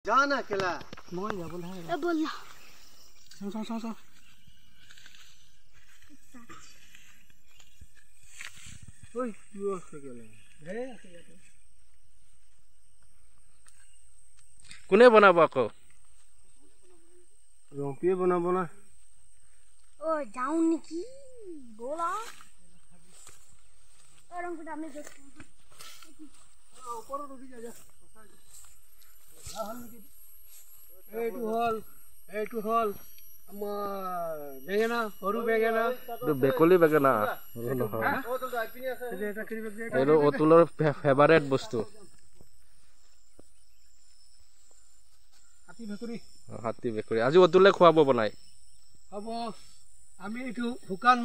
जाना केला মই যাব লাগে এ বল না চাও ओय तू से केला हे কোনে বনাব আকৌ रोपिए बनाबो ना ও যাও নাকি বলা এরকম করে আমি দেখছি ऊपर रोटी जा এইটো হল আমাৰ বেঙেনা সৰু বেঙেনা বেকলি বেগেনা নহয় এইটো অতুলৰ ফেভাৰেট বস্তু হাতী বেকৰি আজি অতুলে খুৱাব বনাই হ'ব আমি এইটো শুকান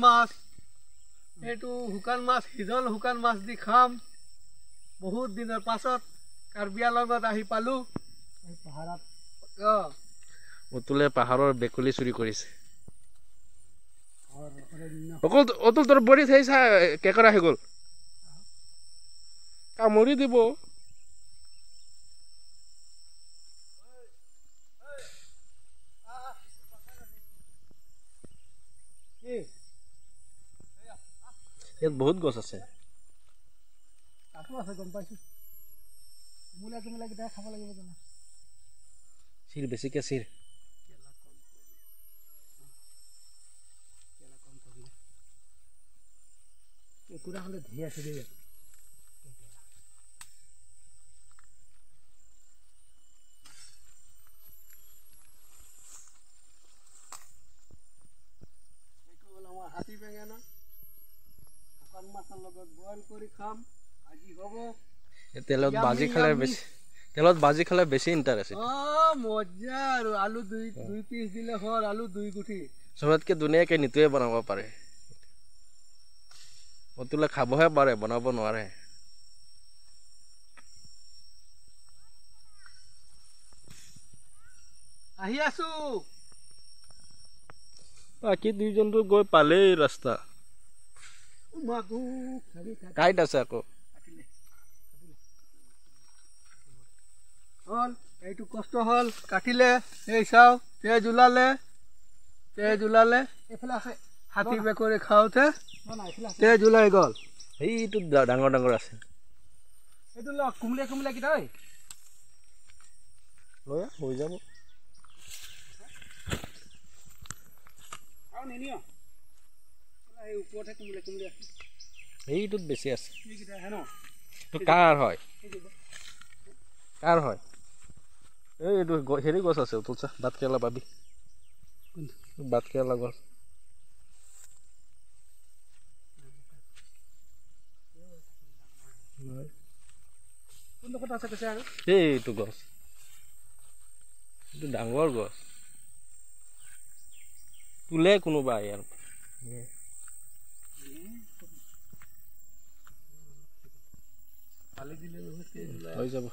মাছ সিজন শুকান মাছ দি খাম বহুত দিনৰ পাছত কাৰ্বিয়া লগত আহি পালো এই পাহাৰত অতুলে পাহাৰৰ বেকলি চুৰি কৰিছে অতুল তোৰ বডি চাইছা কেকৰা হৈ গ'ল কামুৰি দিব ইয়াত বহুত গছ আছে গম পাইছো মুলা কেইটা খাব লাগিব জানা চিৰ বেছিকে চিৰ কুকুৰা হলে ধেৰ আছে দেই হাতী বেঙেনা শুকান মাছৰ লগত বইল কৰি খাম আজি হ'ব তেলত ভাজি খালে বেছি ইণ্টাৰেষ্ট মজা আৰু আলু দুই পিচ দিলে হ'ল আলু দুই গুঠি চবতকে ধুনীয়াকে নিতুৱে বনাব পাৰে অতুলে খাবহে পাৰে বনাব নোৱাৰে আহি আছো বাকী দুইজনটো গৈ পালেই ৰাস্তা টাইট আছে আকৌ হল এইটো কষ্ট হল কাটিলে এই চাও তেজ ওলালে এইফালে আছে হাতী বেকৰি খাওঁতে তেজ ওলাই গল সেইটো ডাঙৰ ডাঙৰ আছে এইটো ল কুমলীয়া কিটা ঐ লৈ হৈ যাব আৰু নিনিয় এই ওপৰতে কুমলীয়া সেইটোত বেছি আছে এইকেইটা হে ন এইটো কাৰ হয় এইটো হেৰি গছ আছে তুলচা ভাত কেৰেলা পাবি ভাত কেৰেলা গছ কোনটো কথা আছে কৈছে আৰু এইটো গছ এইটো ডাঙৰ গছ তোলে কোনোবা ইয়াৰ হৈ যাব